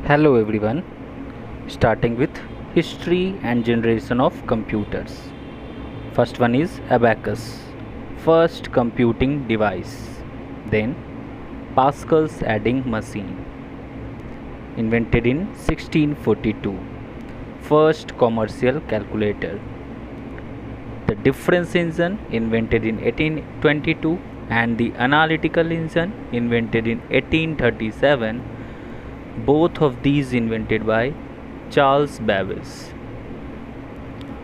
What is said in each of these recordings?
Hello everyone, starting with history and generation of computers. First one is abacus, first computing device. Then Pascal's adding machine, invented in 1642. First commercial calculator. The difference engine, invented in 1822, and the analytical engine, invented in 1837. Both of these invented by Charles Babbage.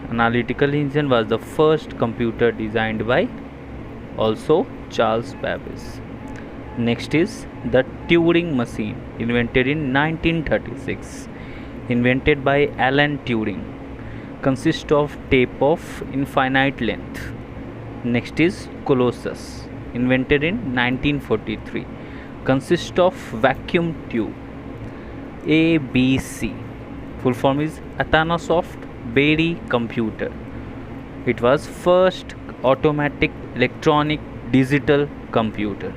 Analytical engine was the first computer designed by also Charles Babbage. Next is the Turing machine, invented in 1936, invented by Alan Turing. Consists of tape of infinite length. Next is Colossus, invented in 1943, consists of vacuum tube. ABC, full form is Athanasoft Berry computer. It was first automatic electronic digital computer.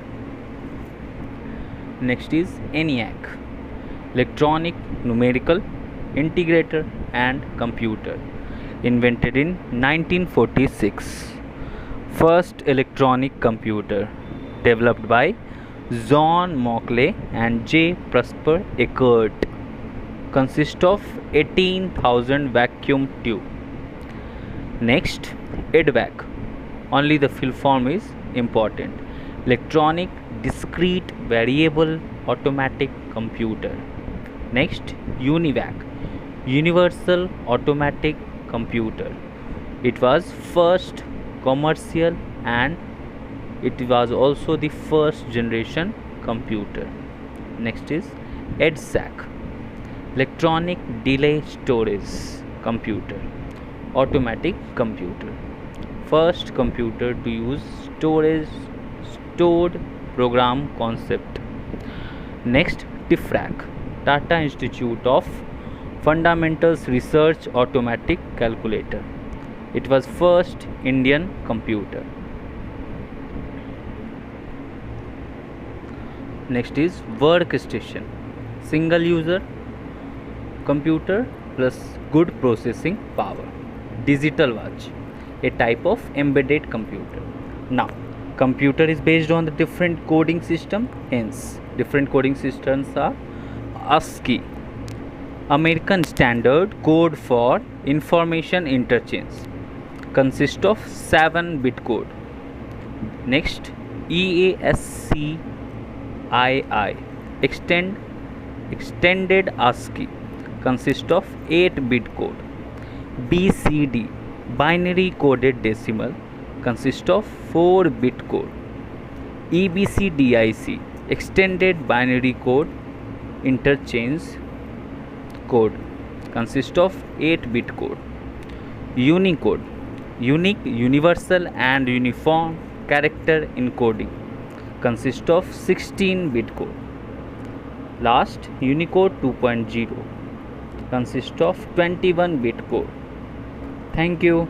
Next is ENIAC, electronic numerical integrator and computer, invented in 1946. First electronic computer developed by John Mauchly and J. Prosper Eckert, consists of 18,000 vacuum tube. Next, EDVAC, only the full form is important, electronic discrete variable automatic computer. Next, UNIVAC, universal automatic computer. It was first commercial and it was also the first generation computer. Next is EDSAC, electronic delay storage computer, automatic computer. First computer to use stored program concept. Next, TIFRAC, Tata Institute of Fundamentals Research automatic calculator. It was first Indian computer. Next is workstation, single user computer plus good processing power. Digital watch, a type of embedded computer. Now, computer is based on the different coding system, hence different coding systems are ASCII, American Standard Code for Information Interchange, consists of 7-bit code. Next, EASCII, extended ASCII, consists of 8-bit code. BCD, binary coded decimal, consists of 4-bit code. EBCDIC, extended binary code interchange code, consists of 8-bit code. Unicode, unique, universal and uniform character encoding, consists of 16-bit code. Last, Unicode 2.0, consists of 21-bit code. Thank you.